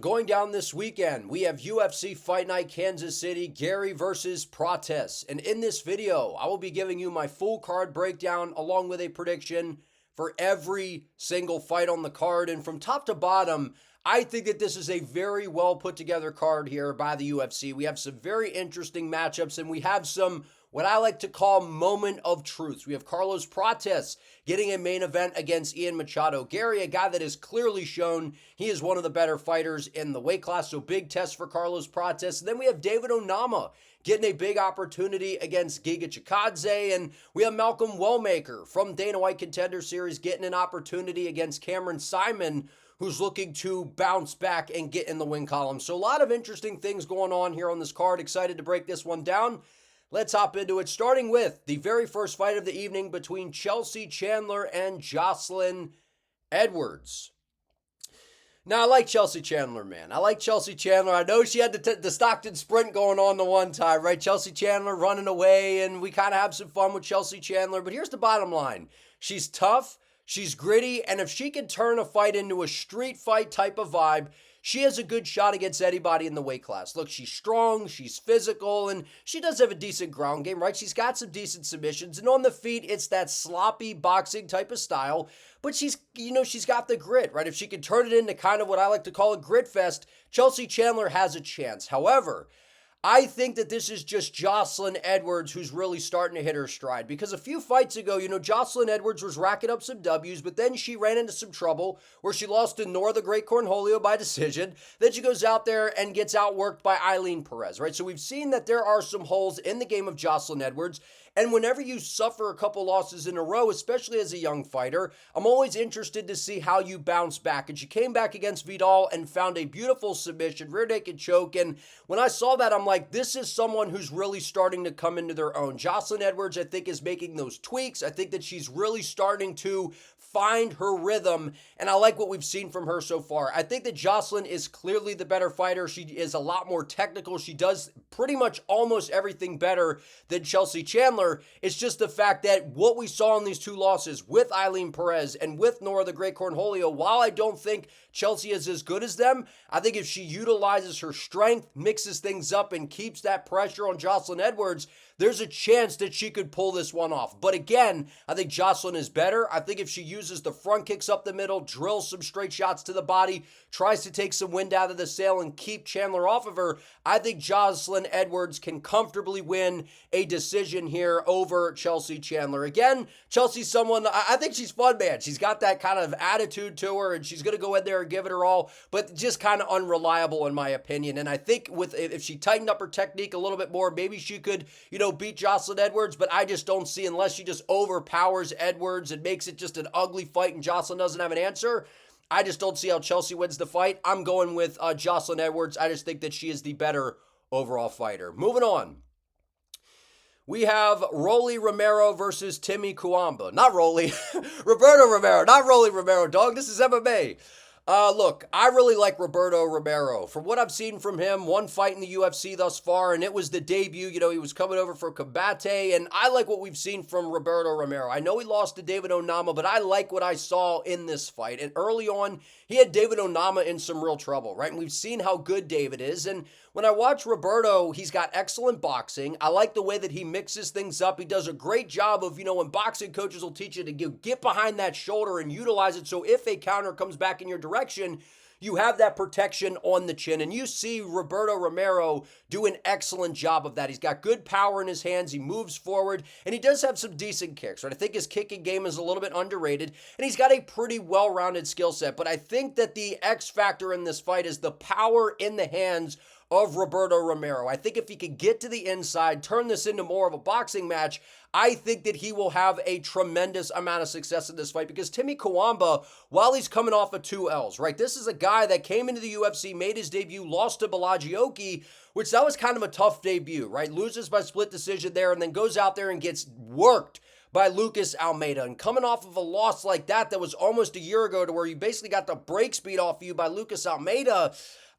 Going down this weekend, we have UFC Fight Night Kansas City, Garry versus Prates. And in this video, I will be giving you my full card breakdown along with a prediction for every single fight on the card. And from top to bottom, I think that this is a very well put together card here by the UFC. We have some very interesting matchups and we have some what I like to call moment of truths. We have Carlos Prates getting a main event against Ian Machado. Garry, a guy that has clearly shown he is one of the better fighters in the weight class, so big test for Carlos Prates. And then we have David Onama getting a big opportunity against Giga Chikadze, and we have Malcolm Wellmaker from Dana White Contender Series getting an opportunity against Saaiman, who's looking to bounce back and get in the win column. So a lot of interesting things going on here on this card. Excited to break this one down. Let's hop into it, starting with the very first fight of the evening between Chelsea Chandler and Jocelyn Edwards. Now, I like Chelsea Chandler, man. I like Chelsea Chandler. I know she had the Stockton sprint going on the one time, right? Chelsea Chandler running away, and we kind of have some fun with Chelsea Chandler. But here's the bottom line. She's tough, she's gritty, and if she can turn a fight into a street fight type of vibe, she has a good shot against anybody in the weight class. Look, she's strong, she's physical, and she does have a decent ground game, right? She's got some decent submissions, and on the feet, it's that sloppy boxing type of style, but she's got the grit, right? If she can turn it into kind of what I like to call a grit fest, Chelsea Chandler has a chance. However, I think that this is just Jocelyn Edwards who's really starting to hit her stride, because a few fights ago, Jocelyn Edwards was racking up some W's, but then she ran into some trouble where she lost to Nora the Great Cornholio by decision. Then she goes out there and gets outworked by Eileen Perez, right? So we've seen that there are some holes in the game of Jocelyn Edwards. And whenever you suffer a couple losses in a row, especially as a young fighter, I'm always interested to see how you bounce back. And she came back against Vidal and found a beautiful submission, rear naked choke. And when I saw that, I'm like, this is someone who's really starting to come into their own. Jocelyn Edwards, I think, is making those tweaks. I think that she's really starting to find her rhythm, and I like what we've seen from her so far. I think that Jocelyn is clearly the better fighter. She is a lot more technical. She does pretty much almost everything better than Chelsea Chandler. It's just the fact that what we saw in these two losses with Eileen Perez and with Nora the Great Cornholio, while I don't think Chelsea is as good as them, I think if she utilizes her strength, mixes things up, and keeps that pressure on Jocelyn Edwards, there's a chance that she could pull this one off. But again, I think Jocelyn is better. I think if she uses the front kicks up the middle, drills some straight shots to the body, tries to take some wind out of the sail and keep Chandler off of her, I think Jocelyn Edwards can comfortably win a decision here over Chelsea Chandler. Again, Chelsea's someone, I think she's fun, man. She's got that kind of attitude to her, and she's going to go in there and give it her all, but just kind of unreliable in my opinion. And I think if she tightened up her technique a little bit more, maybe she could, beat Jocelyn Edwards, but I just don't see, unless she just overpowers Edwards and makes it just an ugly fight and Jocelyn doesn't have an answer, I just don't see how Chelsea wins the fight. I'm going with Jocelyn Edwards. I just think that she is the better overall fighter. Moving on. We have Romero versus Timmy Cuamba. Not Roberto Romero. Not Romero, dog. This is MMA. Look, I really like Roberto Romero. From what I've seen from him, one fight in the UFC thus far, and it was the debut. He was coming over for Combate, and I like what we've seen from Roberto Romero. I know he lost to David Onama, but I like what I saw in this fight. And early on, he had David Onama in some real trouble, right? And we've seen how good David is. And when I watch Roberto, he's got excellent boxing. I like the way that he mixes things up. He does a great job of, when boxing coaches will teach you to get behind that shoulder and utilize it. So if a counter comes back in your direction, you have that protection on the chin. And you see Roberto Romero do an excellent job of that. He's got good power in his hands. He moves forward, and he does have some decent kicks, right? I think his kicking game is a little bit underrated, and he's got a pretty well-rounded skill set. But I think that the X factor in this fight is the power in the hands of Roberto Romero. I think if he could get to the inside, turn this into more of a boxing match, I think that he will have a tremendous amount of success in this fight, because Timmy Cuamba, while he's coming off of 2 L's, right? This is a guy that came into the UFC, made his debut, lost to Balagioki, which that was kind of a tough debut, right? Loses by split decision there, and then goes out there and gets worked by Lucas Almeida. And coming off of a loss like that was almost a year ago, to where you basically got the brakes beat off you by Lucas Almeida,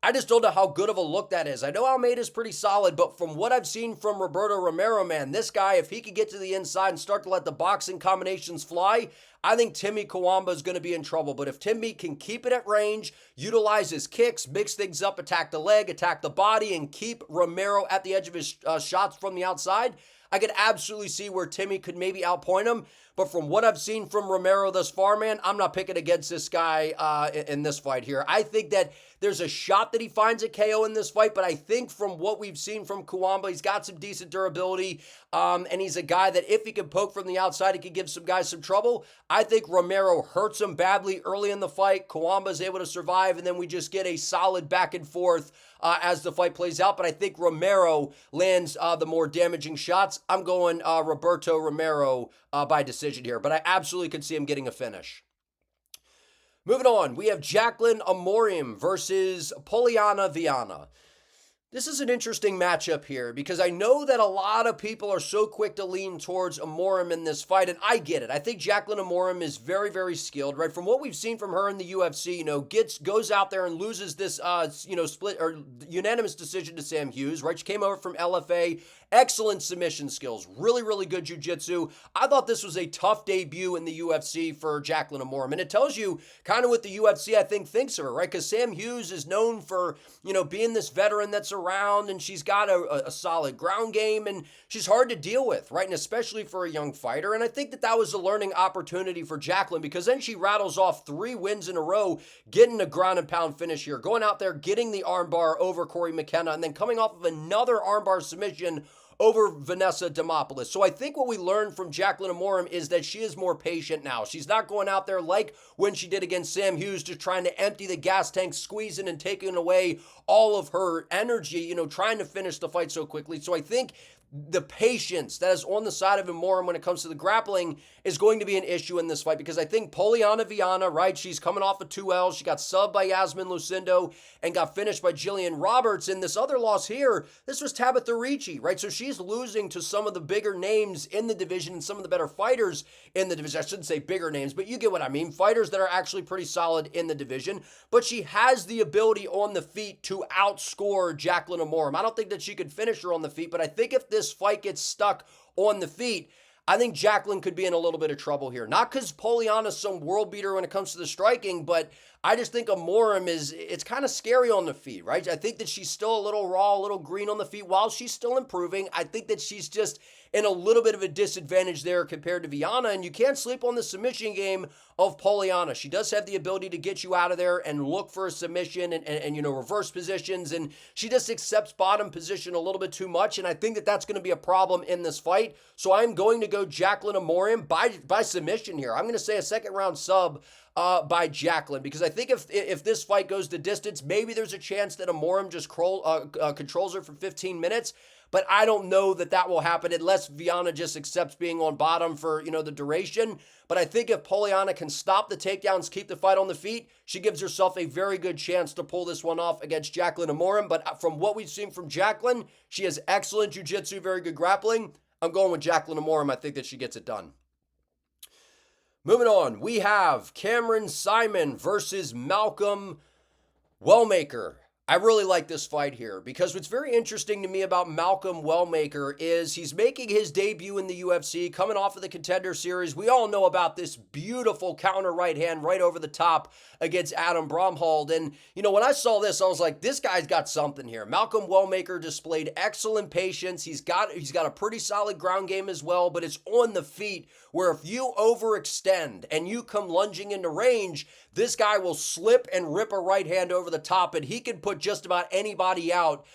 I just don't know how good of a look that is. I know Almeida's pretty solid, but from what I've seen from Roberto Romero, man, this guy, if he could get to the inside and start to let the boxing combinations fly, I think Timmy Cuamba is going to be in trouble. But if Timmy can keep it at range, utilize his kicks, mix things up, attack the leg, attack the body, and keep Romero at the edge of his shots from the outside, I could absolutely see where Timmy could maybe outpoint him. But from what I've seen from Romero thus far, man, I'm not picking against this guy in this fight here. I think that there's a shot that he finds a KO in this fight, but I think from what we've seen from Cuamba, he's got some decent durability, and he's a guy that if he can poke from the outside, he could give some guys some trouble. I think Romero hurts him badly early in the fight. Cuamba's able to survive, and then we just get a solid back and forth as the fight plays out. But I think Romero lands the more damaging shots. I'm going Roberto Romero by decision here, but I absolutely could see him getting a finish. Moving on, we have Jacqueline Amorim versus Poliana Viana. This is an interesting matchup here because I know that a lot of people are so quick to lean towards Amorim in this fight, and I get it. I think Jacqueline Amorim is very, very skilled, right? From what we've seen from her in the UFC, goes out there and loses this, split or unanimous decision to Sam Hughes, right? She came over from LFA, excellent submission skills, really, really good jiu-jitsu. I thought this was a tough debut in the UFC for Jacqueline Amorim, and it tells you kind of what the UFC, I think, thinks of her, right? Because Sam Hughes is known for, being this veteran that's around, and she's got a solid ground game, and she's hard to deal with, right? And especially for a young fighter. And I think that was a learning opportunity for Jacqueline, because then she rattles off 3 wins in a row, getting a ground and pound finish here, going out there, getting the armbar over Corey McKenna, and then coming off of another armbar submission over Vanessa Demopoulos. So I think what we learned from Jacqueline Amorim is that she is more patient now. She's not going out there like when she did against Sam Hughes, just trying to empty the gas tank, squeezing and taking away all of her energy, trying to finish the fight so quickly. So I think the patience that is on the side of Amorim when it comes to the grappling is going to be an issue in this fight, because I think Poliana Viana, right, she's coming off of 2 L's. She got subbed by Yasmin Lucindo and got finished by Jillian Roberts. And this other loss here, this was Tabitha Ricci, right? So she's losing to some of the bigger names in the division and some of the better fighters in the division. I shouldn't say bigger names, but you get what I mean. Fighters that are actually pretty solid in the division. But she has the ability on the feet to outscore Jacqueline Amorim. I don't think that she could finish her on the feet, but I think if this fight gets stuck on the feet, I think Jacqueline could be in a little bit of trouble here. Not because Poliana's some world beater when it comes to the striking, but I just think Amorim it's kind of scary on the feet, right? I think that she's still a little raw, a little green on the feet. While she's still improving, I think that she's just in a little bit of a disadvantage there compared to Viana, and you can't sleep on the submission game of Poliana. She does have the ability to get you out of there and look for a submission and reverse positions, and she just accepts bottom position a little bit too much, and I think that that's going to be a problem in this fight. So I'm going to go Jacqueline Amorim by submission here. I'm going to say a second round sub by Jacqueline, because I think if this fight goes the distance, maybe there's a chance that Amorim just controls her for 15 minutes. But I don't know that will happen unless Viana just accepts being on bottom for, the duration. But I think if Poliana can stop the takedowns, keep the fight on the feet, she gives herself a very good chance to pull this one off against Jacqueline Amorim. But from what we've seen from Jacqueline, she has excellent jiu-jitsu, very good grappling. I'm going with Jacqueline Amorim. I think that she gets it done. Moving on, we have Cameron Saaiman versus Malcolm Wellmaker. I really like this fight here because what's very interesting to me about Malcolm Wellmaker is he's making his debut in the UFC, coming off of the Contender Series. We all know about this beautiful counter right hand right over the top against Adam Bromhold. And, when I saw this, I was like, this guy's got something here. Malcolm Wellmaker displayed excellent patience. He's got a pretty solid ground game as well, but it's on the feet where if you overextend and you come lunging into range, this guy will slip and rip a right hand over the top, and he can put just about anybody out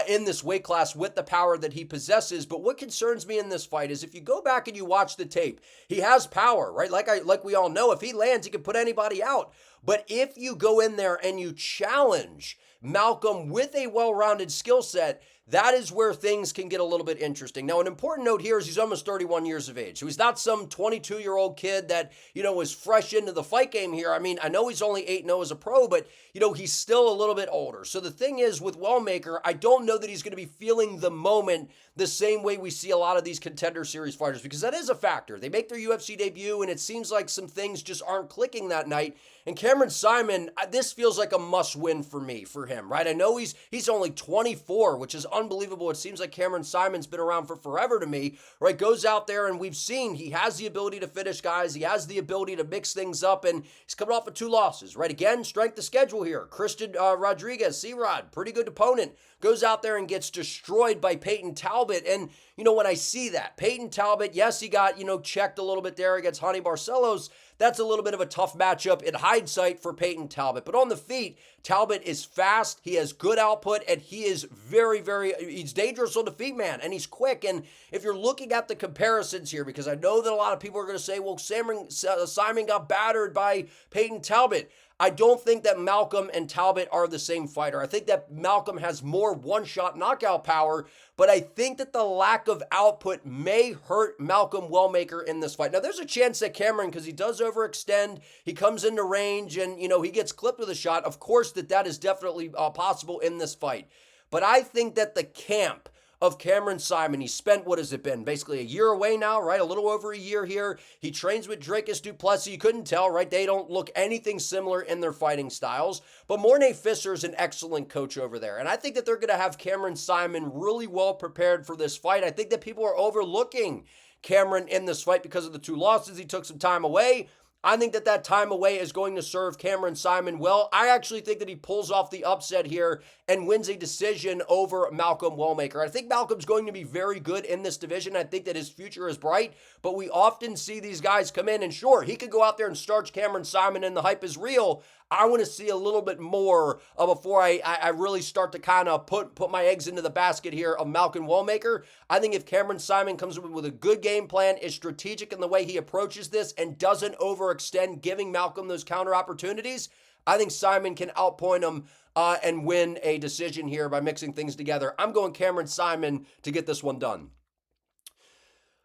in this weight class with the power that he possesses. But what concerns me in this fight is if you go back and you watch the tape, he has power, right? Like we all know, if he lands, he can put anybody out. But if you go in there and you challenge Malcolm with a well-rounded skill set, that is where things can get a little bit interesting. Now, an important note here is he's almost 31 years of age. So he's not some 22-year-old kid that, was fresh into the fight game here. I mean, I know he's only 8-0 as a pro, but, he's still a little bit older. So the thing is with Wellmaker, I don't know that he's going to be feeling the moment the same way we see a lot of these Contender Series fighters, because that is a factor. They make their UFC debut, and it seems like some things just aren't clicking that night. And Cameron Saaiman, this feels like a must-win for him, right? I know he's only 24, which is unbelievable. It seems like Cameron Simon's been around for forever to me, right? Goes out there, and we've seen he has the ability to finish guys. He has the ability to mix things up, and he's coming off of 2 losses, right? Again, strength of schedule here. Christian Rodriguez, C-Rod, pretty good opponent. Goes out there and gets destroyed by Peyton Talbot. And, when I see that, Peyton Talbot, yes, he got, checked a little bit there against Honey Barcelos. That's a little bit of a tough matchup in hindsight for Peyton Talbot. But on the feet, Talbot is fast, he has good output, and he is he's dangerous on the feet, man, and he's quick. And if you're looking at the comparisons here, because I know that a lot of people are going to say, well, Saaiman got battered by Peyton Talbot. I don't think that Malcolm and Talbot are the same fighter. I think that Malcolm has more one-shot knockout power, but I think that the lack of output may hurt Malcolm Wellmaker in this fight. Now, there's a chance that Cameron, because he does overextend, he comes into range, and, he gets clipped with a shot. Of course, that is definitely possible in this fight. But I think that the camp of Cameron Saaiman, he spent, what has it been, basically a year away now, right? A little over a year here. He trains with Dricus du Plessis. You couldn't tell, right? They don't look anything similar in their fighting styles. But Mornay Fisser is an excellent coach over there. And I think that they're going to have Cameron Saaiman really well prepared for this fight. I think that people are overlooking Cameron in this fight because of the 2 losses. He took some time away. I think that time away is going to serve Cameron Saaiman well. I actually think that he pulls off the upset here and wins a decision over Malcolm Wellmaker. I think Malcolm's going to be very good in this division. I think that his future is bright, but we often see these guys come in, and sure, he could go out there and starch Cameron Saaiman, and the hype is real. I want to see a little bit more before I really start to kind of put my eggs into the basket here of Malcolm Wellmaker. I think if Cameron Saaiman comes up with a good game plan, is strategic in the way he approaches this, and doesn't overextend, giving Malcolm those counter opportunities, I think Saaiman can outpoint him and win a decision here by mixing things together. I'm going Cameron Saaiman to get this one done.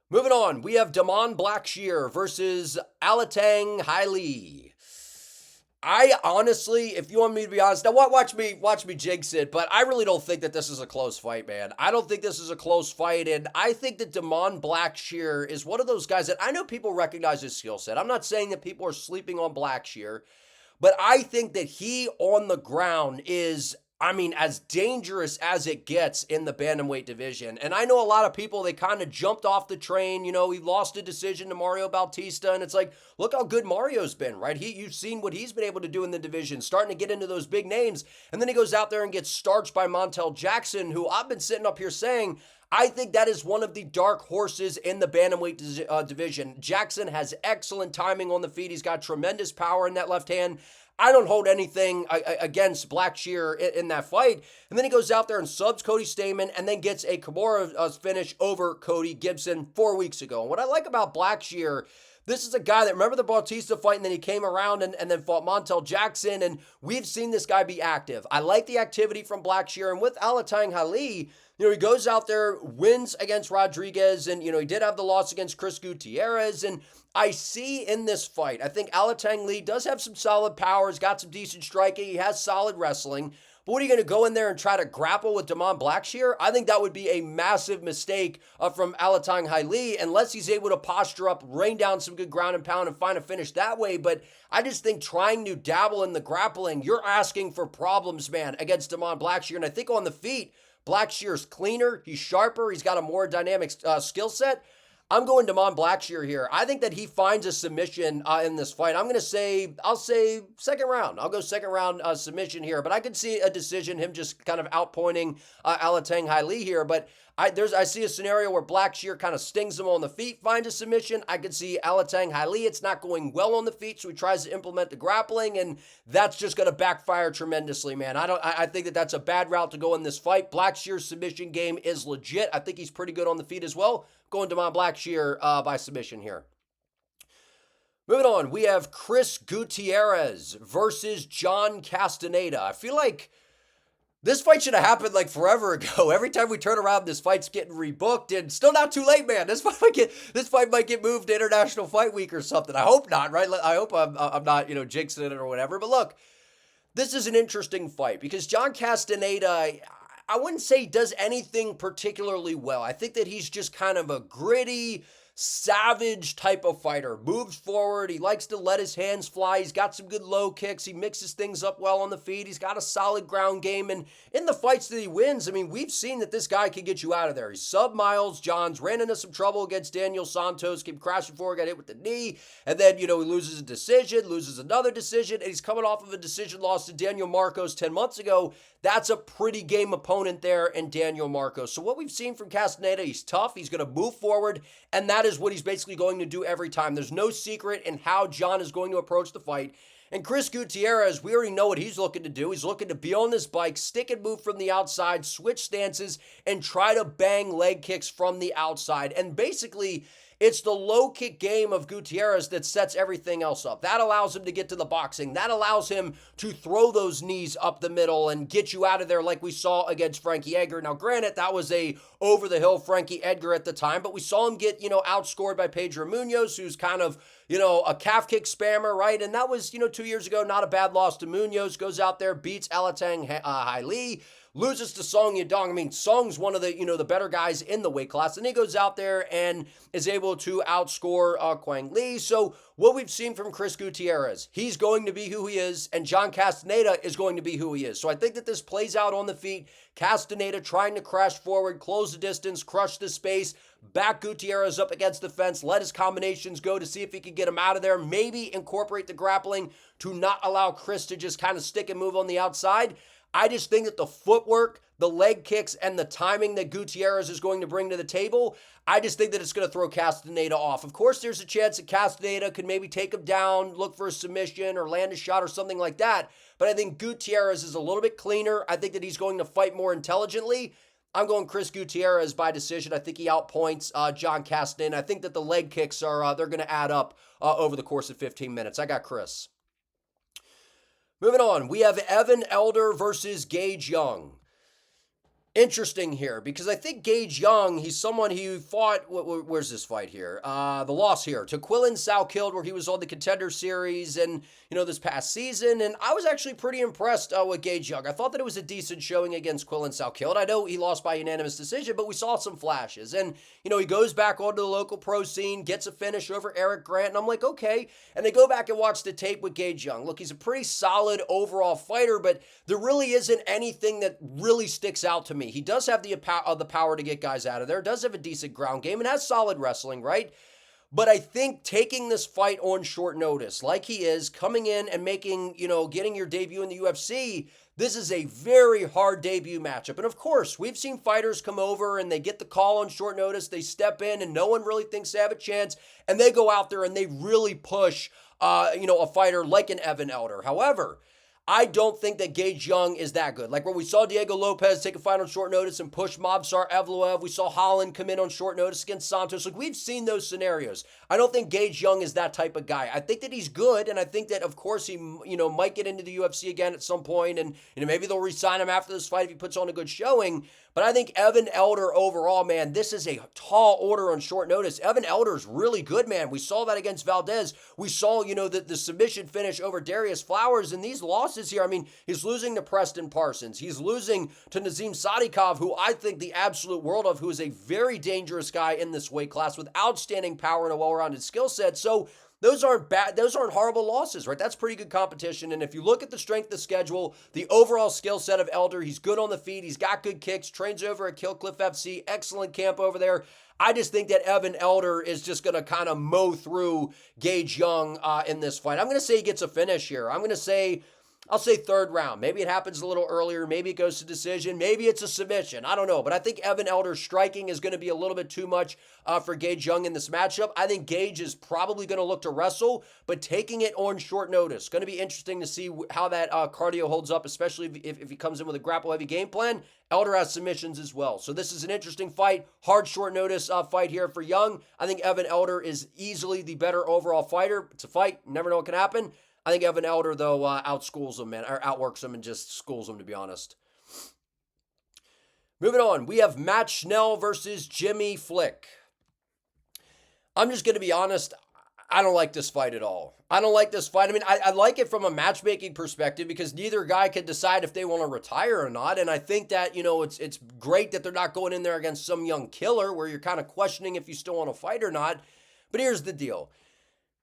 Moving on, we have Damon Blackshear versus Alatengheili. I honestly, if you want me to be honest, now watch me jinx it, but I really don't think that this is a close fight, man. I don't think this is a close fight, and I think that Damon Blackshear is one of those guys that I know people recognize his skill set. I'm not saying that people are sleeping on Blackshear, but I think that he on the ground is, as dangerous as it gets in the bantamweight division. And I know a lot of people, they kind of jumped off the train. He lost a decision to Mario Bautista, and it's like, look how good Mario's been, right? You've seen what he's been able to do in the division, starting to get into those big names. And then he goes out there and gets starched by Montel Jackson, who I've been sitting up here saying, I think that is one of the dark horses in the bantamweight division. Jackson has excellent timing on the feet. He's got tremendous power in that left hand. I don't hold anything against Blackshear in that fight. And then he goes out there and subs Cody Stamann and then gets a Kimura finish over Cody Gibson 4 weeks ago. And what I like about Blackshear, this is a guy that, remember the Bautista fight, and then he came around and then fought Montel Jackson, and we've seen this guy be active. I like the activity from Blackshear, and with Alatengheili, he goes out there, wins against Rodriguez, and, he did have the loss against Chris Gutierrez, and I see in this fight, I think Alatengheili does have some solid powers, got some decent striking, he has solid wrestling. But what are you going to go in there and try to grapple with Damon Blackshear? I think that would be a massive mistake from Alatengheili, unless he's able to posture up, rain down some good ground and pound, and find a finish that way. But I just think trying to dabble in the grappling, you're asking for problems, man, against Damon Blackshear. And I think on the feet, Blackshear's cleaner, he's sharper, he's got a more dynamic skill set. I'm going Damon Blackshear here. I think that he finds a submission in this fight. I'll say second round. I'll go second round submission here, but I could see a decision, him just kind of outpointing Alatengheili here. But I see a scenario where Blackshear kind of stings him on the feet, finds a submission. I could see Alatengheili, it's not going well on the feet, so he tries to implement the grappling, and that's just going to backfire tremendously, man. I think that that's a bad route to go in this fight. Blackshear's submission game is legit. I think he's pretty good on the feet as well. Going to Blackshear by submission here. Moving on, we have Chris Gutierrez versus John Castenada. I feel like this fight should have happened like forever ago. Every time we turn around, this fight's getting rebooked, and still not too late, man. This fight might get moved to International Fight Week or something. I hope not, right? I hope I'm not, jinxing it or whatever. But look, this is an interesting fight because John Castenada, I wouldn't say he does anything particularly well. I think that he's just kind of a gritty, savage type of fighter. Moves forward. He likes to let his hands fly. He's got some good low kicks. He mixes things up well on the feet. He's got a solid ground game. And in the fights that he wins, I mean, we've seen that this guy can get you out of there. He's sub-Miles Johns, ran into some trouble against Daniel Santos, kept crashing forward, got hit with the knee. And then, he loses a decision, loses another decision, and he's coming off of a decision loss to Daniel Marcos 10 months ago. That's a pretty game opponent there in Daniel Marcos. So what we've seen from Castenada, he's tough, he's going to move forward, and that is what he's basically going to do every time. There's no secret in how John is going to approach the fight. And Chris Gutierrez, we already know what he's looking to do. He's looking to be on this bike, stick and move from the outside, switch stances, and try to bang leg kicks from the outside. And basically, it's the low kick game of Gutierrez that sets everything else up. That allows him to get to the boxing. That allows him to throw those knees up the middle and get you out of there like we saw against Frankie Edgar. Now, granted, that was a over-the-hill Frankie Edgar at the time, but we saw him get, outscored by Pedro Munoz, who's kind of, a calf kick spammer, right? And that was, 2 years ago, not a bad loss to Munoz. Goes out there, beats Alatengheili, loses to Song Yadong. I mean, Song's one of the, the better guys in the weight class. And he goes out there and is able to outscore Quang Lee. So what we've seen from Chris Gutierrez, he's going to be who he is, and John Castenada is going to be who he is. So I think that this plays out on the feet. Castenada trying to crash forward, close the distance, crush the space, back Gutierrez up against the fence, let his combinations go to see if he can get him out of there, maybe incorporate the grappling to not allow Chris to just kind of stick and move on the outside. I just think that the footwork, the leg kicks, and the timing that Gutierrez is going to bring to the table, I just think that it's going to throw Castenada off. Of course, there's a chance that Castenada could maybe take him down, look for a submission, or land a shot or something like that. But I think Gutierrez is a little bit cleaner. I think that he's going to fight more intelligently. I'm going Chris Gutierrez by decision. I think he outpoints John Castenada. I think that the leg kicks they're going to add up over the course of 15 minutes. I got Chris. Moving on, we have Evan Elder versus Gage Young. Interesting here, because I think Gage Young, he's someone who fought, where's this fight here? The loss here to Quillen Salkilde, where he was on the Contender Series and, this past season. And I was actually pretty impressed with Gage Young. I thought that it was a decent showing against Quillen Salkilde. I know he lost by unanimous decision, but we saw some flashes. And, he goes back onto the local pro scene, gets a finish over Eric Grant, and I'm like, okay. And they go back and watch the tape with Gage Young. Look, he's a pretty solid overall fighter, but there really isn't anything that really sticks out to me. He does have the power to get guys out of there, does have a decent ground game, and has solid wrestling, right? But I think taking this fight on short notice, like he is, coming in and making, getting your debut in the UFC, this is a very hard debut matchup. And of course, we've seen fighters come over and they get the call on short notice, they step in and no one really thinks they have a chance, and they go out there and they really push, a fighter like an Evan Elder. However, I don't think that Gage Young is that good. Like when we saw Diego Lopez take a fight on short notice and push Movsar Evloev, we saw Holland come in on short notice against Santos. Like we've seen those scenarios. I don't think Gage Young is that type of guy. I think that he's good, and I think that of course he, might get into the UFC again at some point, and maybe they'll re-sign him after this fight if he puts on a good showing. But I think Evan Elder overall, man, this is a tall order on short notice. Evan Elder's really good, man. We saw that against Valdez. We saw, the submission finish over Darius Flowers. And these losses here, I mean, he's losing to Preston Parsons. He's losing to Nazim Sadikov, who I think the absolute world of, who is a very dangerous guy in this weight class with outstanding power and a well-rounded skill set. So those aren't bad. Those aren't horrible losses, right? That's pretty good competition. And if you look at the strength of the schedule, the overall skill set of Elder, he's good on the feet. He's got good kicks, trains over at Killcliff FC, excellent camp over there. I just think that Evan Elder is just going to kind of mow through Gage Young in this fight. I'm going to say he gets a finish here. I'll say third round. Maybe it happens a little earlier. Maybe it goes to decision. Maybe it's a submission. I don't know. But I think Evan Elder's striking is going to be a little bit too much for Gage Young in this matchup. I think Gage is probably going to look to wrestle, but taking it on short notice. Going to be interesting to see how that cardio holds up, especially if he comes in with a grapple-heavy game plan. Elder has submissions as well. So this is an interesting fight. Hard short notice fight here for Young. I think Evan Elder is easily the better overall fighter. It's a fight. You never know what can happen. I think Evan Elder, though, outschools him, or outworks him and just schools him, to be honest. Moving on, we have Matt Schnell versus Jimmy Flick. I'm just going to be honest. I don't like this fight at all. I don't like this fight. I mean, I like it from a matchmaking perspective because neither guy can decide if they want to retire or not. And I think that, it's great that they're not going in there against some young killer where you're kind of questioning if you still want to fight or not. But here's the deal.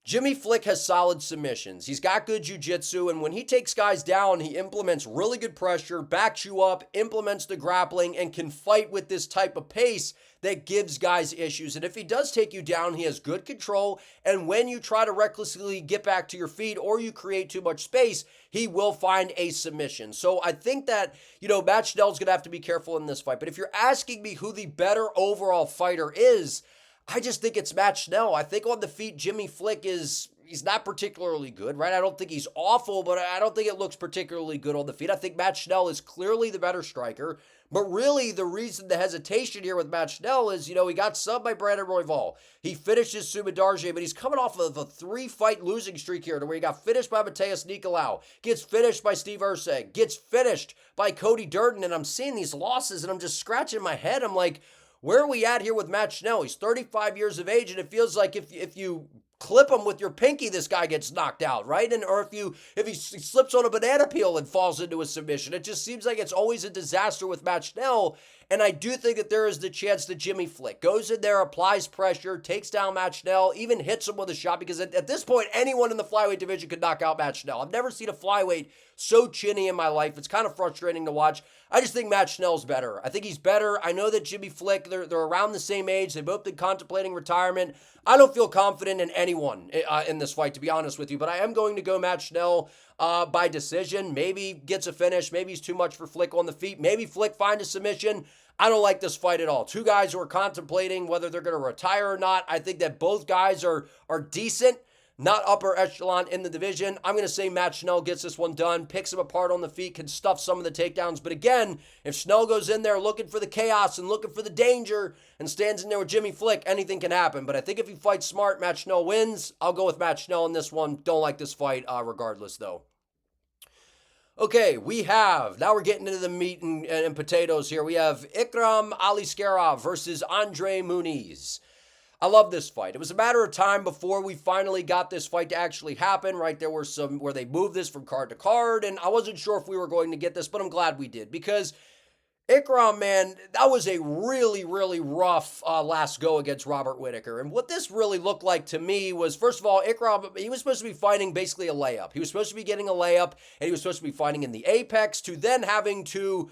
Jimmy Flick has solid submissions. He's got good jiu-jitsu, and when he takes guys down, he implements really good pressure, backs you up, implements the grappling, and can fight with this type of pace that gives guys issues. And if he does take you down, he has good control, and when you try to recklessly get back to your feet or you create too much space, he will find a submission. So I think that, Matt Schnell's going to have to be careful in this fight. But if you're asking me who the better overall fighter is, I just think it's Matt Schnell. I think on the feet, Jimmy Flick he's not particularly good, right? I don't think he's awful, but I don't think it looks particularly good on the feet. I think Matt Schnell is clearly the better striker. But really, the reason the hesitation here with Matt Schnell is, he got subbed by Brandon Royval. He finished his Sumidarje, but he's coming off of a 3-fight losing streak here to where he got finished by Mateus Nicolau, gets finished by Steve Erceg, gets finished by Cody Durden, and I'm seeing these losses, and I'm just scratching my head. I'm like, where are we at here with Matt Schnell? He's 35 years of age, and it feels like if you clip him with your pinky, this guy gets knocked out, right? And or if he slips on a banana peel and falls into a submission, it just seems like it's always a disaster with Matt Schnell. And I do think that there is the chance that Jimmy Flick goes in there, applies pressure, takes down Matt Schnell, even hits him with a shot, because at this point, anyone in the flyweight division could knock out Matt Schnell. I've never seen a flyweight so chinny in my life. It's kind of frustrating to watch. I just think Matt Schnell's better. I think he's better. I know that Jimmy Flick, they're around the same age. They've both been contemplating retirement. I don't feel confident in anyone in this fight, to be honest with you, but I am going to go Matt Schnell by decision. Maybe gets a finish. Maybe he's too much for Flick on the feet. Maybe Flick finds a submission. I don't like this fight at all. Two guys who are contemplating whether they're going to retire or not. I think that both guys are decent, not upper echelon in the division. I'm going to say Matt Schnell gets this one done, picks him apart on the feet, can stuff some of the takedowns. But again, if Schnell goes in there looking for the chaos and looking for the danger and stands in there with Jimmy Flick, anything can happen. But I think if he fights smart, Matt Schnell wins. I'll go with Matt Schnell in this one. Don't like this fight regardless, though. Okay, now we're getting into the meat and potatoes here. We have Ikram Aliskerov versus Andre Muniz. I love this fight. It was a matter of time before we finally got this fight to actually happen, right? There were some where they moved this from card to card, and I wasn't sure if we were going to get this, but I'm glad we did, because Ikram, man, that was a really, really rough last go against Robert Whittaker. And what this really looked like to me was, first of all, Ikram, he was supposed to be fighting basically a layup. He was supposed to be getting a layup, and he was supposed to be fighting in the apex, to then having to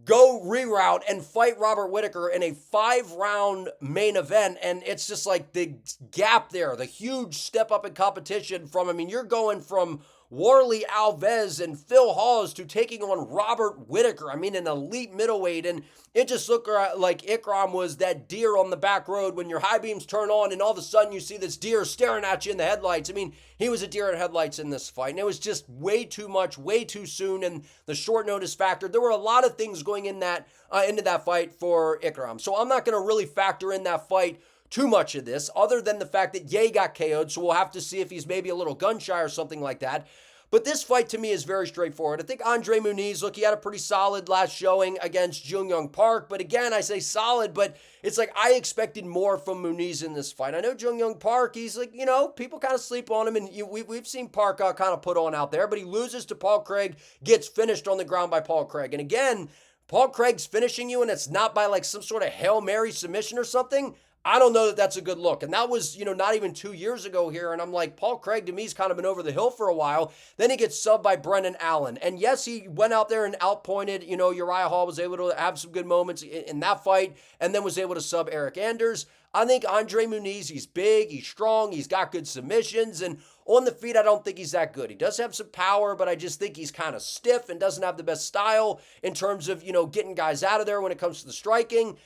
go reroute and fight Robert Whittaker in a 5-round main event. And it's just like the gap there, the huge step up in competition from, you're going from Warley Alves and Phil Hawes to taking on Robert Whittaker. An elite middleweight. And it just looked like Ikram was that deer on the back road when your high beams turn on and all of a sudden you see this deer staring at you in the headlights. He was a deer in headlights in this fight. And it was just way too much, way too soon. And the short notice factor, there were a lot of things going in that into that fight for Ikram. So I'm not going to really factor in that fight too much of this, other than the fact that Ye got KO'd, so we'll have to see if he's maybe a little gun shy or something like that. But this fight to me is very straightforward. I think Andre Muniz, look, he had a pretty solid last showing against Jung Young Park, but again, I say solid, but it's like I expected more from Muniz in this fight. I know Jung Young Park, he's like, people kind of sleep on him, and we've seen Park kind of put on out there, but he loses to Paul Craig, gets finished on the ground by Paul Craig. And again, Paul Craig's finishing you, and it's not by like some sort of Hail Mary submission or something. I don't know that that's a good look. And that was, not even 2 years ago here. And I'm like, Paul Craig to me has kind of been over the hill for a while. Then he gets subbed by Brendan Allen. And yes, he went out there and outpointed, Uriah Hall, was able to have some good moments in that fight, and then was able to sub Eric Anders. I think Andre Muniz, he's big, he's strong, he's got good submissions, and on the feet, I don't think he's that good. He does have some power, but I just think he's kind of stiff and doesn't have the best style in terms of, getting guys out of there when it comes to the striking.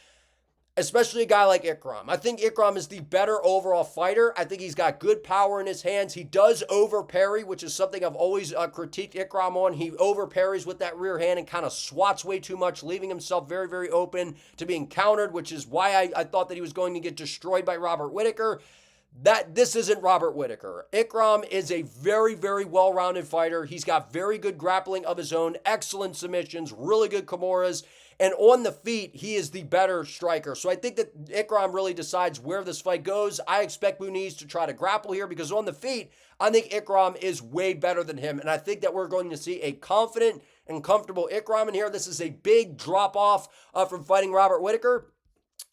Especially a guy like Ikram. I think Ikram is the better overall fighter. I think he's got good power in his hands. He does over-parry, which is something I've always critiqued Ikram on. He over-parries with that rear hand and kind of swats way too much, leaving himself very, very open to being countered, which is why I thought that he was going to get destroyed by Robert Whittaker. that this isn't Robert Whittaker. Ikram is a very, very well-rounded fighter. He's got very good grappling of his own, excellent submissions, really good Kimuras, and on the feet, he is the better striker. So I think that Ikram really decides where this fight goes. I expect Muniz to try to grapple here because on the feet, I think Ikram is way better than him, and I think that we're going to see a confident and comfortable Ikram in here. This is a big drop-off from fighting Robert Whittaker.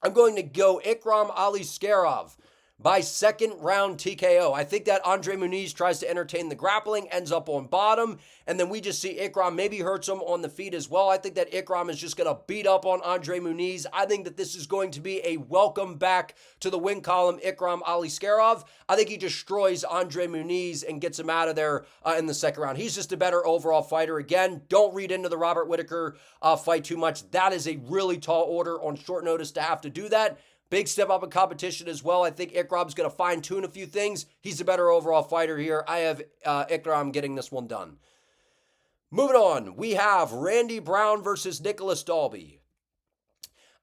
I'm going to go Ikram Aliskerov by second round TKO. I think that Andre Muniz tries to entertain the grappling, ends up on bottom, and then we just see Ikram maybe hurts him on the feet as well. I think that Ikram is just going to beat up on Andre Muniz. I think that this is going to be a welcome back to the win column Ikram Aliskerov. I think he destroys Andre Muniz and gets him out of there in the second round. He's just a better overall fighter. Again, don't read into the Robert Whittaker fight too much. That is a really tall order on short notice to have to do that. Big step up in competition as well. I think Ikram's going to fine-tune a few things. He's a better overall fighter here. I have Ikram getting this one done. Moving on, we have Randy Brown versus Nicholas Dalby.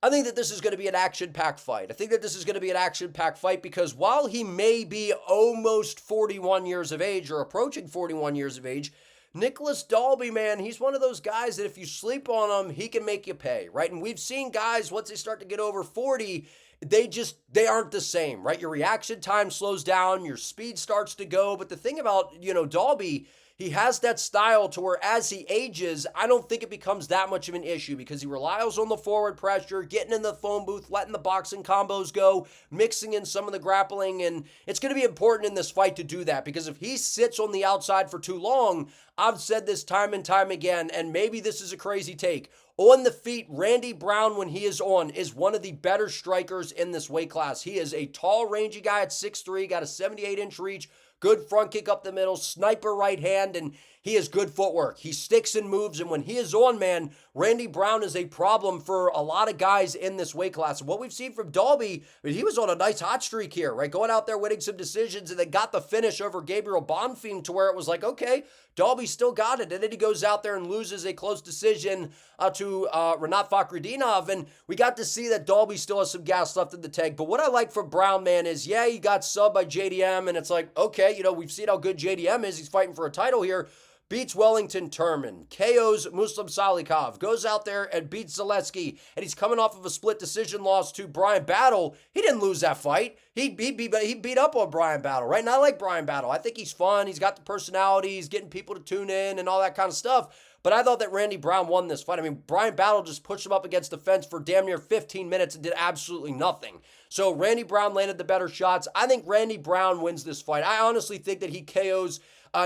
I think that this is going to be an action-packed fight. I think that this is going to be an action-packed fight because while he may be almost 41 years of age or approaching 41 years of age, Nicholas Dalby, man, he's one of those guys that if you sleep on him, he can make you pay, right? And we've seen guys, once they start to get over 40, they aren't the same, right? Your reaction time slows down, your speed starts to go. But the thing about, Dalby, he has that style to where as he ages, I don't think it becomes that much of an issue because he relies on the forward pressure, getting in the phone booth, letting the boxing combos go, mixing in some of the grappling. And it's going to be important in this fight to do that because if he sits on the outside for too long, I've said this time and time again, and maybe this is a crazy take. On the feet, Randy Brown, when he is on, is one of the better strikers in this weight class. He is a tall, rangy guy at 6'3", got a 78-inch reach, good front kick up the middle, sniper right hand, and he has good footwork. He sticks and moves, and when he is on, man, Randy Brown is a problem for a lot of guys in this weight class. And what we've seen from Dalby, he was on a nice hot streak here, right? Going out there winning some decisions, and then got the finish over Gabriel Bonfim to where it was like, okay, Dalby still got it. And then he goes out there and loses a close decision to Rinat Fakhretdinov. And we got to see that Dalby still has some gas left in the tank. But what I like from Brown, man, is, yeah, he got subbed by JDM. And it's like, okay, we've seen how good JDM is. He's fighting for a title here. Beats Wellington Turman, KOs Muslim Salikov, goes out there and beats Zaleski, and he's coming off of a split decision loss to Brian Battle. He didn't lose that fight. He beat up on Brian Battle, right? And I like Brian Battle. I think he's fun. He's got the personality. He's getting people to tune in and all that kind of stuff. But I thought that Randy Brown won this fight. I mean, Brian Battle just pushed him up against the fence for damn near 15 minutes and did absolutely nothing. So Randy Brown landed the better shots. I think Randy Brown wins this fight. I honestly think that he KOs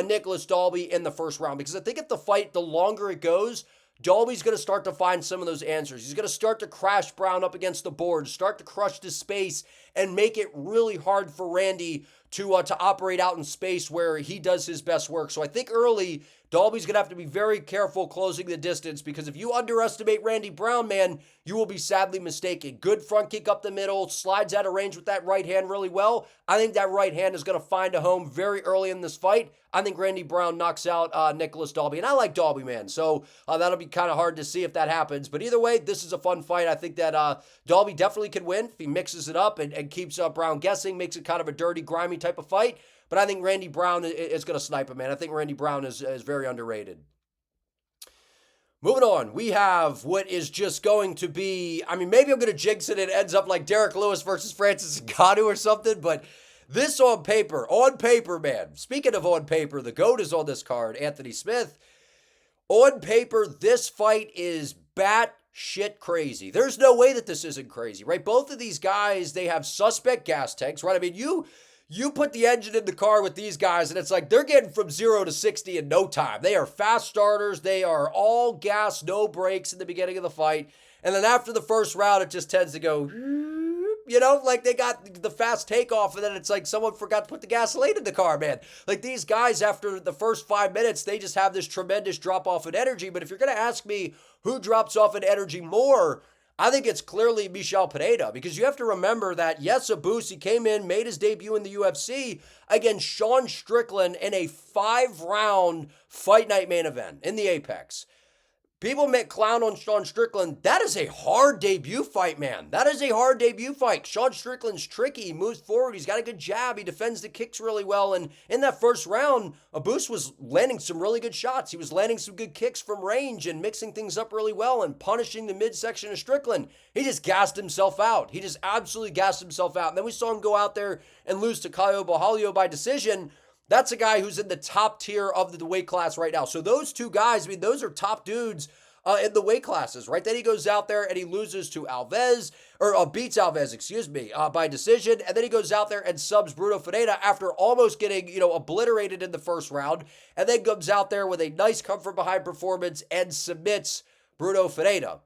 Nicholas Dalby in the first round because I think if the fight, the longer it goes, Dalby's going to start to find some of those answers. He's going to start to crash Brown up against the board, start to crush the space, and make it really hard for Randy to operate out in space where he does his best work. So I think early, Dalby's going to have to be very careful closing the distance because if you underestimate Randy Brown, man, you will be sadly mistaken. Good front kick up the middle, slides out of range with that right hand really well. I think that right hand is going to find a home very early in this fight. I think Randy Brown knocks out Nicholas Dalby, and I like Dalby, man. So that'll be kind of hard to see if that happens. But either way, this is a fun fight. I think that Dalby definitely can win if he mixes it up and keeps Brown guessing, makes it kind of a dirty, grimy type of fight. But I think Randy Brown is going to snipe him, man. I think Randy Brown is very underrated. Moving on, we have what is just going to be, I mean, maybe I'm going to jinx it and it ends up like Derek Lewis versus Francis Ngannou or something, but this on paper, man. Speaking of on paper, the GOAT is on this card, Anthony Smith. On paper, this fight is shit crazy. There's no way that this isn't crazy, right? Both of these guys, they have suspect gas tanks, right? I mean, you put the engine in the car with these guys, and it's like they're getting from 0 to 60 in no time. They are fast starters. They are all gas, no brakes in the beginning of the fight. And then after the first round, it just tends to go, like they got the fast takeoff, and then it's like someone forgot to put the gasoline in the car, man. Like these guys, after the first 5 minutes, they just have this tremendous drop-off in energy. But if you're going to ask me who drops off in energy more, I think it's clearly Michel Pereira, because you have to remember that, yes, Abus, he came in, made his debut in the UFC against Sean Strickland in a 5-round fight night main event in the Apex. people make clown on Sean Strickland. That is a hard debut fight, man. That is a hard debut fight. Sean Strickland's tricky. He moves forward. He's got a good jab. He defends the kicks really well. And in that first round, Abus was landing some really good shots. He was landing some good kicks from range and mixing things up really well and punishing the midsection of Strickland. He just gassed himself out. He just absolutely gassed himself out. And then we saw him go out there and lose to Caio Borralho by decision. That's a guy who's in the top tier of the weight class right now. So those two guys, I mean, those are top dudes in the weight classes, right? Then he goes out there and he loses to Alves, or beats Alves, by decision. And then he goes out there and subs Bruno Ferreira after almost getting, obliterated in the first round. And then comes out there with a nice come from behind performance and submits Bruno Ferreira.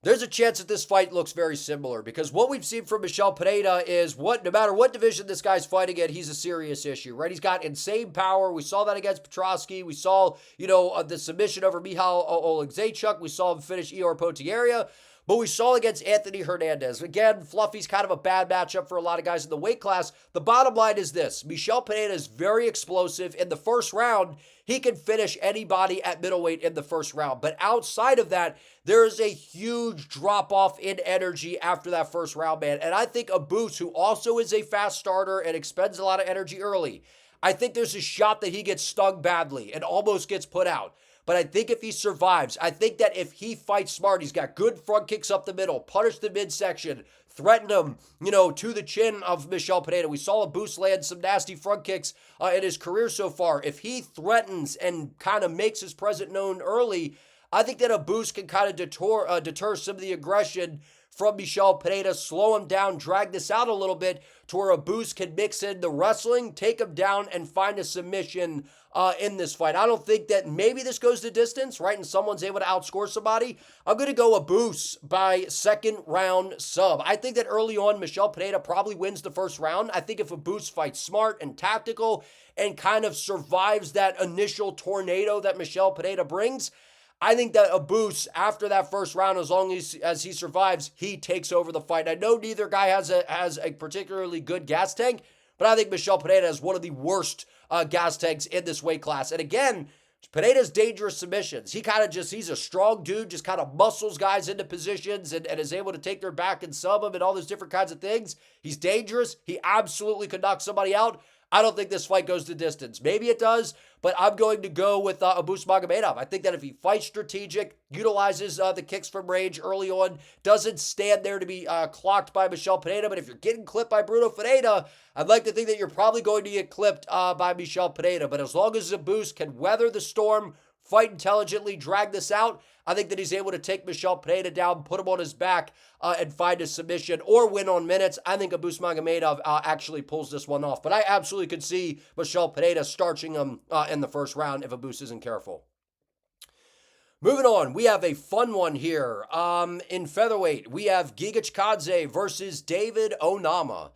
There's a chance that this fight looks very similar because what we've seen from Michel Pereira is no matter what division this guy's fighting in, he's a serious issue, right? He's got insane power. We saw that against Petrosky. We saw, the submission over Michal Oleksiejczuk. We saw him finish Ihor Potieria. But we saw against Anthony Hernandez. Again, Fluffy's kind of a bad matchup for a lot of guys in the weight class. The bottom line is this. Michel Pereira is very explosive. In the first round, he can finish anybody at middleweight in the first round. But outside of that, there is a huge drop-off in energy after that first round, man. And I think Abus, who also is a fast starter and expends a lot of energy early, I think there's a shot that he gets stung badly and almost gets put out. But I think if he survives, I think that if he fights smart, he's got good front kicks up the middle, punish the midsection, threaten him, to the chin of Michel Pereira. We saw Abus land some nasty front kicks in his career so far. If he threatens and kind of makes his presence known early, I think that Abus can kind of deter some of the aggression from Michel Pereira, slow him down, drag this out a little bit to where Abus can mix in the wrestling, take him down, and find a submission in this fight. I don't think that maybe this goes the distance, right, and someone's able to outscore somebody. I'm going to go Abus by second round sub. I think that early on, Michel Pereira probably wins the first round. I think if Abus fights smart and tactical and kind of survives that initial tornado that Michel Pereira brings, I think that Abus, after that first round, as long as he survives, he takes over the fight. I know neither guy has a particularly good gas tank, but I think Michel Pereira has one of the worst gas tanks in this weight class. And again, Pereira's dangerous submissions. He's a strong dude, just kind of muscles guys into positions and is able to take their back and sub them and all those different kinds of things. He's dangerous. He absolutely could knock somebody out. I don't think this fight goes the distance. Maybe it does, but I'm going to go with Abus Magomedov. I think that if he fights strategic, utilizes the kicks from range early on, doesn't stand there to be clocked by Michel Pereira, but if you're getting clipped by Bruno Ferreira, I'd like to think that you're probably going to get clipped by Michel Pereira. But as long as Abus can weather the storm, fight intelligently, drag this out, I think that he's able to take Michel Pereira down, put him on his back, and find a submission or win on minutes. I think Abus Magomedov actually pulls this one off. But I absolutely could see Michel Pereira starching him in the first round if Abus isn't careful. Moving on, we have a fun one here. In featherweight, we have Giga Chikadze versus David Onama.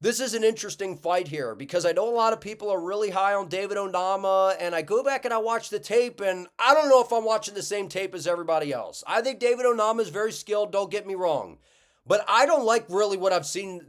This is an interesting fight here because I know a lot of people are really high on David Onama, and I go back and I watch the tape, and I don't know if I'm watching the same tape as everybody else. I think David Onama is very skilled, don't get me wrong. But I don't like really what I've seen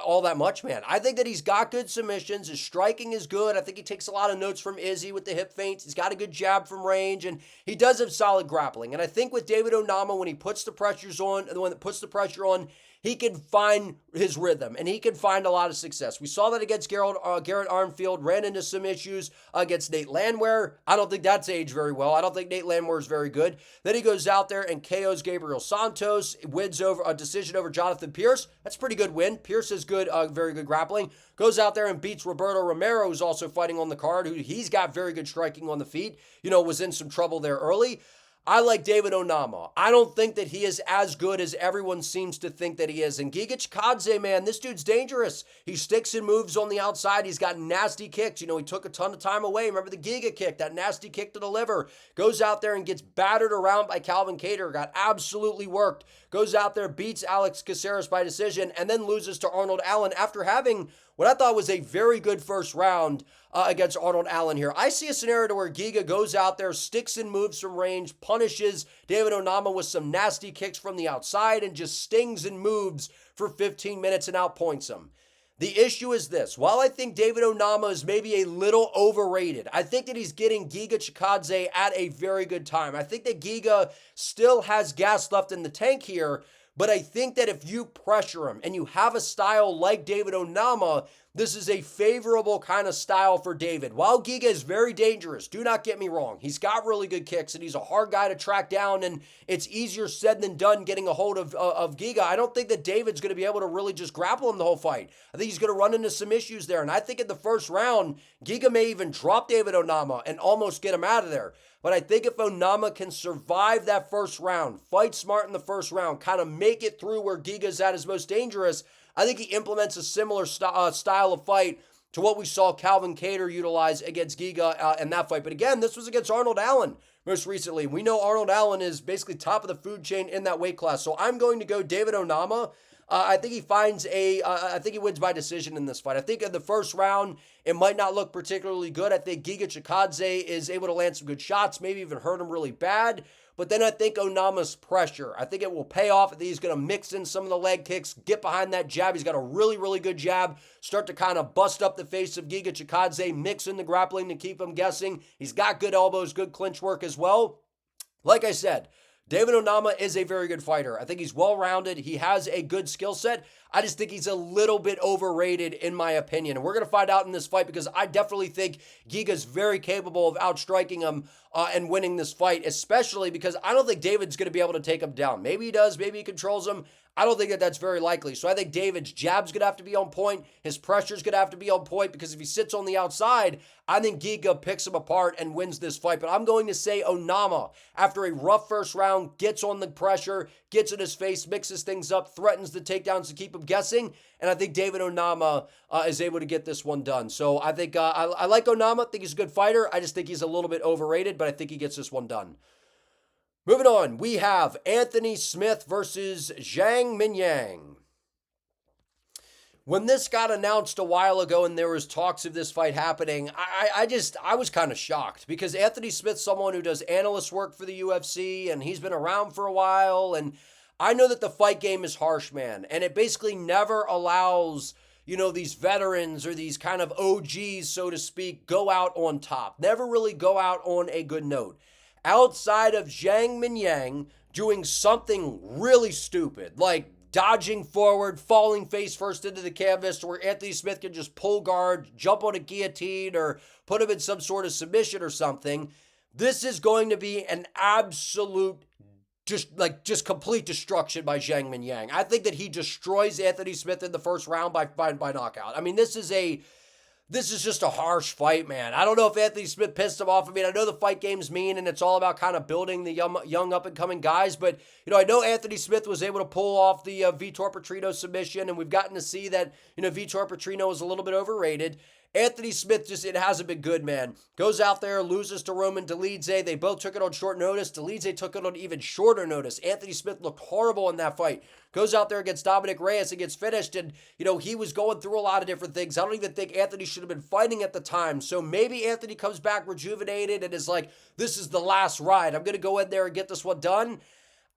all that much, man. I think that he's got good submissions. His striking is good. I think he takes a lot of notes from Izzy with the hip feints. He's got a good jab from range, and he does have solid grappling. And I think with David Onama, when he puts the pressure on, he can find his rhythm, and he can find a lot of success. We saw that against Garrett Armfield, ran into some issues against Nate Landwehr. I don't think that's aged very well. I don't think Nate Landwehr is very good. Then he goes out there and KOs Gabriel Santos, wins over a decision over Jonathan Pierce. That's a pretty good win. Pierce is good, very good grappling. Goes out there and beats Roberto Romero, who's also fighting on the card, he's got very good striking on the feet. Was in some trouble there early. I like David Onama. I don't think that he is as good as everyone seems to think that he is. And Giga Chikadze, man, this dude's dangerous. He sticks and moves on the outside. He's got nasty kicks. He took a ton of time away. Remember the Giga kick, that nasty kick to the liver. Goes out there and gets battered around by Calvin Kattar. Got absolutely worked. Goes out there, beats Alex Caceres by decision, and then loses to Arnold Allen after having what I thought was a very good first round against Arnold Allen here. I see a scenario where Giga goes out there, sticks and moves from range, punishes David Onama with some nasty kicks from the outside, and just stings and moves for 15 minutes and outpoints him. The issue is this. While I think David Onama is maybe a little overrated, I think that he's getting Giga Chikadze at a very good time. I think that Giga still has gas left in the tank here, but I think that if you pressure him and you have a style like David Onama, this is a favorable kind of style for David. While Giga is very dangerous, do not get me wrong. He's got really good kicks and he's a hard guy to track down, and it's easier said than done getting a hold of Giga. I don't think that David's going to be able to really just grapple him the whole fight. I think he's going to run into some issues there, and I think in the first round, Giga may even drop David Onama and almost get him out of there. But I think if Onama can survive that first round, fight smart in the first round, kind of make it through where Giga's at his most dangerous, I think he implements a similar style of fight to what we saw Calvin Kattar utilize against Giga in that fight. But again, this was against Arnold Allen most recently. We know Arnold Allen is basically top of the food chain in that weight class. So I'm going to go David Onama. I think he finds I think he wins by decision in this fight. I think in the first round, it might not look particularly good. I think Giga Chikadze is able to land some good shots, maybe even hurt him really bad. But then I think Onama's pressure, I think it will pay off. I think he's going to mix in some of the leg kicks, get behind that jab. He's got a really, really good jab. Start to kind of bust up the face of Giga Chikadze, mix in the grappling to keep him guessing. He's got good elbows, good clinch work as well. Like I said, David Onama is a very good fighter. I think he's well-rounded. He has a good skill set. I just think he's a little bit overrated in my opinion. And we're going to find out in this fight because I definitely think Giga's very capable of outstriking him and winning this fight, especially because I don't think David's going to be able to take him down. Maybe he does. Maybe he controls him. I don't think that that's very likely. So I think David's jab's going to have to be on point. His pressure's going to have to be on point because if he sits on the outside, I think Giga picks him apart and wins this fight. But I'm going to say Onama, after a rough first round, gets on the pressure, gets in his face, mixes things up, threatens the takedowns to keep him guessing. And I think David Onama is able to get this one done. So I think I like Onama. I think he's a good fighter. I just think he's a little bit overrated, but I think he gets this one done. Moving on, we have Anthony Smith versus Zhang Mingyang. When this got announced a while ago and there was talks of this fight happening, I was kind of shocked because Anthony Smith's someone who does analyst work for the UFC and he's been around for a while, and I know that the fight game is harsh, man, and it basically never allows, these veterans or these kind of OGs, so to speak, go out on top. Never really go out on a good note. Outside of Zhang Mingyang doing something really stupid, like dodging forward, falling face first into the canvas to where Anthony Smith can just pull guard, jump on a guillotine, or put him in some sort of submission or something, this is going to be an absolute just complete destruction by Zhang Mingyang. I think that he destroys Anthony Smith in the first round by knockout. I mean, this is just a harsh fight, man. I don't know if Anthony Smith pissed him off. I mean, I know the fight game's mean and it's all about kind of building the young up-and-coming guys, but, I know Anthony Smith was able to pull off the Vitor Petrino submission, and we've gotten to see that, Vitor Petrino is a little bit overrated. Anthony Smith it hasn't been good, man. Goes out there, loses to Roman Dolidze. They both took it on short notice. Dolidze took it on even shorter notice. Anthony Smith looked horrible in that fight. Goes out there against Dominic Reyes and gets finished, and, he was going through a lot of different things. I don't even think Anthony should have been fighting at the time. So maybe Anthony comes back rejuvenated and is like, this is the last ride. I'm going to go in there and get this one done.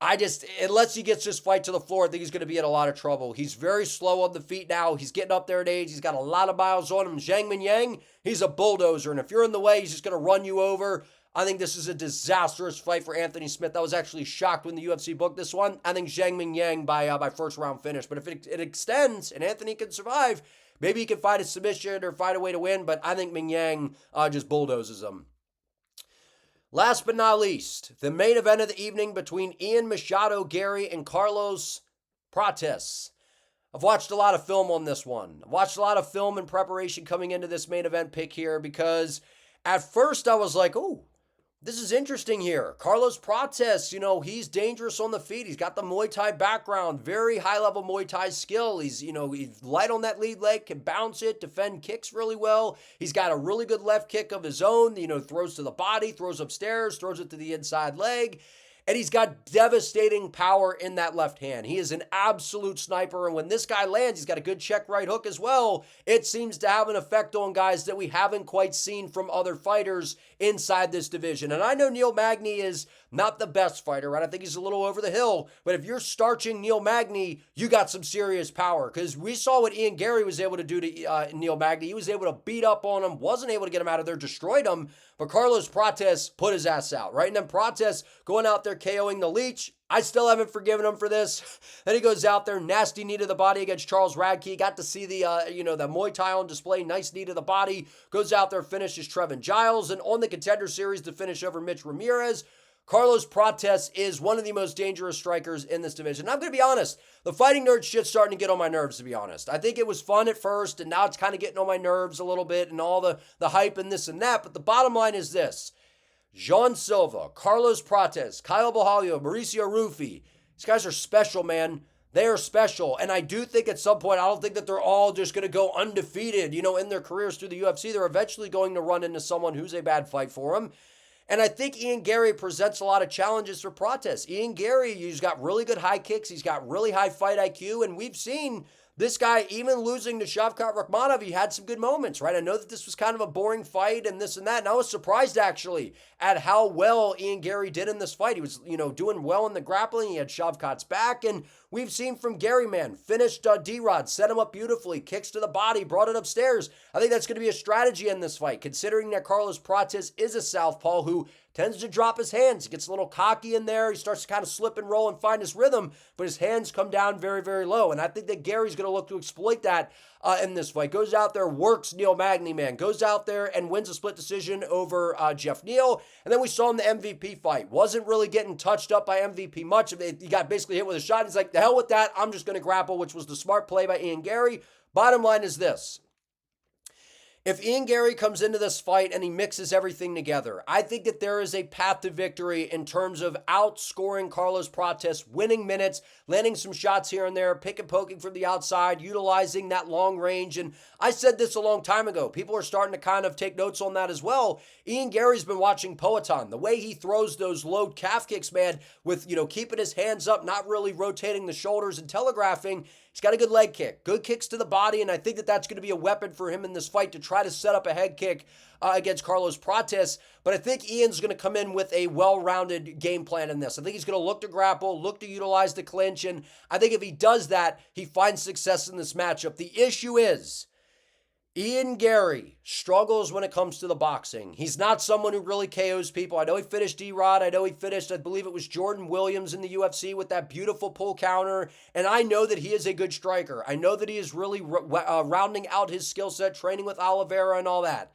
Unless he gets this fight to the floor, I think he's going to be in a lot of trouble. He's very slow on the feet now. He's getting up there in age. He's got a lot of miles on him. Zhang Mingyang, he's a bulldozer, and if you're in the way, he's just going to run you over. I think this is a disastrous fight for Anthony Smith. I was actually shocked when the UFC booked this one. I think Zhang Mingyang by first round finish. But if it extends and Anthony can survive, maybe he can find a submission or find a way to win. But I think Mingyang just bulldozes him. Last but not least, the main event of the evening between Ian Machado, Garry, and Carlos Prates. I've watched a lot of film on this one. I've watched a lot of film in preparation coming into this main event pick here because at first I was like, oh, this is interesting here. Carlos Prates, he's dangerous on the feet. He's got the Muay Thai background, very high-level Muay Thai skill. He's light on that lead leg, can bounce it, defend kicks really well. He's got a really good left kick of his own, throws to the body, throws upstairs, throws it to the inside leg. and he's got devastating power in that left hand. He is an absolute sniper, and when this guy lands, he's got a good check right hook as well. It seems to have an effect on guys that we haven't quite seen from other fighters inside this division. And I know Neil Magny is not the best fighter, right? I think he's a little over the hill, but if you're starching Neil Magny, you got some serious power, because we saw what Ian Garry was able to do to Neil Magny. He was able to beat up on him, wasn't able to get him out of there, destroyed him, but Carlos Prates put his ass out, right? And then Prates going out there KOing the Leech. I still haven't forgiven him for this. Then he goes out there, nasty knee to the body against Charles Radke. Got to see the the Muay Thai on display, nice knee to the body. Goes out there, finishes Trevin Giles, and on the Contender Series to finish over Mitch Ramirez. Carlos Prates is one of the most dangerous strikers in this division. I'm going to be honest, the fighting nerd shit's starting to get on my nerves, to be honest. I think it was fun at first, and now it's kind of getting on my nerves a little bit, and all the hype and this and that. But the bottom line is this. Jean Silva, Carlos Prates, Kyle Bahalio, Mauricio Ruffi. These guys are special, man. They are special. And I do think at some point, I don't think that they're all just going to go undefeated, in their careers through the UFC. They're eventually going to run into someone who's a bad fight for them. And I think Ian Garry presents a lot of challenges for Prates. Ian Garry, he's got really good high kicks. He's got really high fight IQ. And we've seen this guy, even losing to Shavkat Rakhmonov, he had some good moments, right? I know that this was kind of a boring fight and this and that. And I was surprised, actually, at how well Ian Garry did in this fight. He was, doing well in the grappling. He had Shavkat's back. And we've seen from Garry, man, finished D-Rod, set him up beautifully, kicks to the body, brought it upstairs. I think that's going to be a strategy in this fight, considering that Carlos Prates is a southpaw who tends to drop his hands. He gets a little cocky in there. He starts to kind of slip and roll and find his rhythm, but his hands come down very, very low. And I think that Gary's going to look to exploit that in this fight. Goes out there, works Neil Magny, man. Goes out there and wins a split decision over Jeff Neal. And then we saw him the MVP fight. Wasn't really getting touched up by MVP much. He got basically hit with a shot. He's like, the hell with that. I'm just going to grapple, which was the smart play by Ian Garry. Bottom line is this. If Ian Garry comes into this fight and he mixes everything together, I think that there is a path to victory in terms of outscoring Carlos Prates, winning minutes, landing some shots here and there, pick and poking from the outside, utilizing that long range. And I said this a long time ago. People are starting to kind of take notes on that as well. Ian Garry's been watching Poatan. The way he throws those low calf kicks, man, with, keeping his hands up, not really rotating the shoulders and telegraphing. He's got a good leg kick, good kicks to the body, and I think that that's going to be a weapon for him in this fight to try to set up a head kick against Carlos Prates. But I think Ian's going to come in with a well-rounded game plan in this. I think he's going to look to grapple, look to utilize the clinch, and I think if he does that, he finds success in this matchup. The issue is Ian Garry struggles when it comes to the boxing. He's not someone who really KOs people. I know he finished D-Rod. I know he finished, I believe it was Jordan Williams in the UFC with that beautiful pull counter. And I know that he is a good striker. I know that he is really rounding out his skill set, training with Oliveira and all that.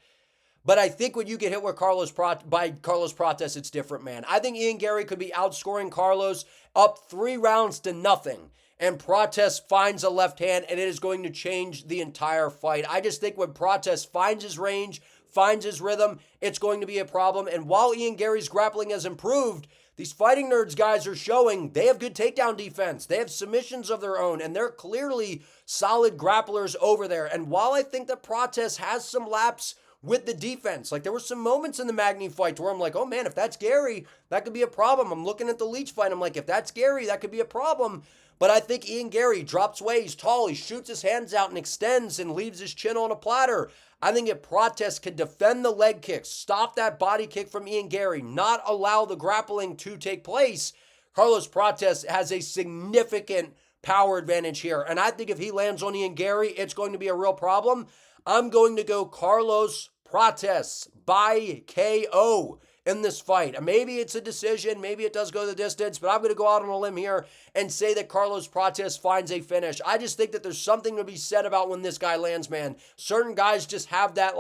But I think when you get hit with Carlos Prates, it's different, man. I think Ian Garry could be outscoring Carlos up 3 rounds to nothing. And Prates finds a left hand, and it is going to change the entire fight. I just think when Prates finds his range, finds his rhythm, it's going to be a problem. And while Ian Garry's grappling has improved, these Fighting Nerds guys are showing they have good takedown defense. They have submissions of their own, and they're clearly solid grapplers over there. And while I think that Prates has some laps with the defense, like there were some moments in the Magny fight where I'm like, oh man, if that's Garry, that could be a problem. I'm looking at the Leech fight, I'm like, if that's Garry, that could be a problem. But I think Ian Garry drops away, he's tall, he shoots his hands out and extends and leaves his chin on a platter. I think if Prates can defend the leg kicks, stop that body kick from Ian Garry, not allow the grappling to take place, Carlos Prates has a significant power advantage here. And I think if he lands on Ian Garry, it's going to be a real problem. I'm going to go Carlos Prates by KO in this fight. Maybe it's a decision, maybe it does go the distance, but I'm going to go out on a limb here and say that Carlos Prates finds a finish. I just think that there's something to be said about when this guy lands, man. Certain guys just have that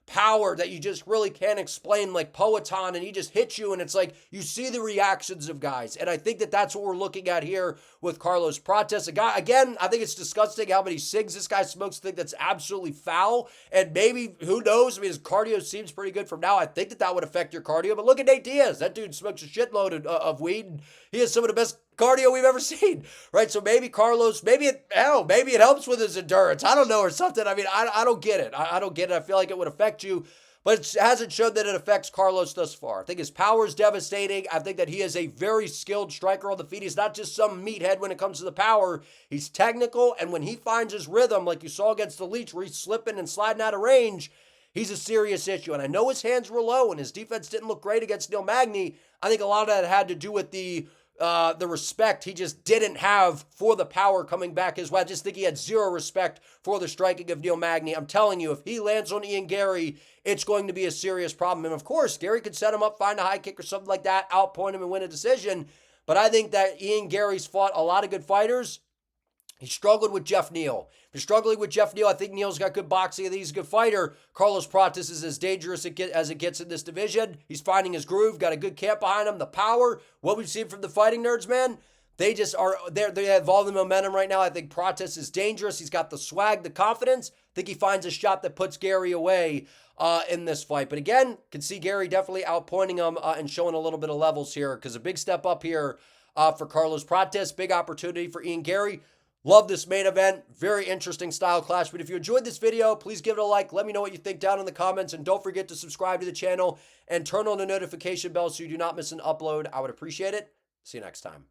power that you just really can't explain, like Poatan, and he just hits you, and it's like you see the reactions of guys. And I think that that's what we're looking at here with Carlos Prates. A guy, again, I think it's disgusting how many cigs this guy smokes. I think that's absolutely foul. And maybe, who knows? I mean, his cardio seems pretty good from now. I think that would affect your cardio. But look at Nate Diaz. That dude smokes a shitload of weed. And he has some of the best cardio we've ever seen, right? So maybe Carlos, maybe it helps with his endurance. I don't know, or something. I mean, I don't get it. I don't get it. I feel like it would affect you. but it hasn't shown that it affects Carlos thus far. I think his power is devastating. I think that he is a very skilled striker on the feet. He's not just some meathead when it comes to the power. He's technical, and when he finds his rhythm, like you saw against the Leech, where he's slipping and sliding out of range, he's a serious issue. And I know his hands were low, and his defense didn't look great against Neil Magny. I think a lot of that had to do with the respect he just didn't have for the power coming back his way. I just think he had zero respect for the striking of Neil Magny. I'm telling you, if he lands on Ian Garry, it's going to be a serious problem. And of course, Garry could set him up, find a high kick or something like that, outpoint him and win a decision. But I think that Ian Garry's fought a lot of good fighters. He struggled with Jeff Neal. If you're struggling with Jeff Neal, I think Neal's got good boxing. I think he's a good fighter. Carlos Prates is as dangerous as it gets in this division. He's finding his groove, got a good camp behind him. The power, what we've seen from the fighting nerds, man, they just are, they have all the momentum right now. I think Prates is dangerous. He's got the swag, the confidence. I think he finds a shot that puts Garry away in this fight. But again, can see Garry definitely outpointing him and showing a little bit of levels here, because a big step up here for Carlos Prates. Big opportunity for Ian Garry. Love this main event. Very interesting style clash. But if you enjoyed this video, please give it a like. Let me know what you think down in the comments. And don't forget to subscribe to the channel and turn on the notification bell so you do not miss an upload. I would appreciate it. See you next time.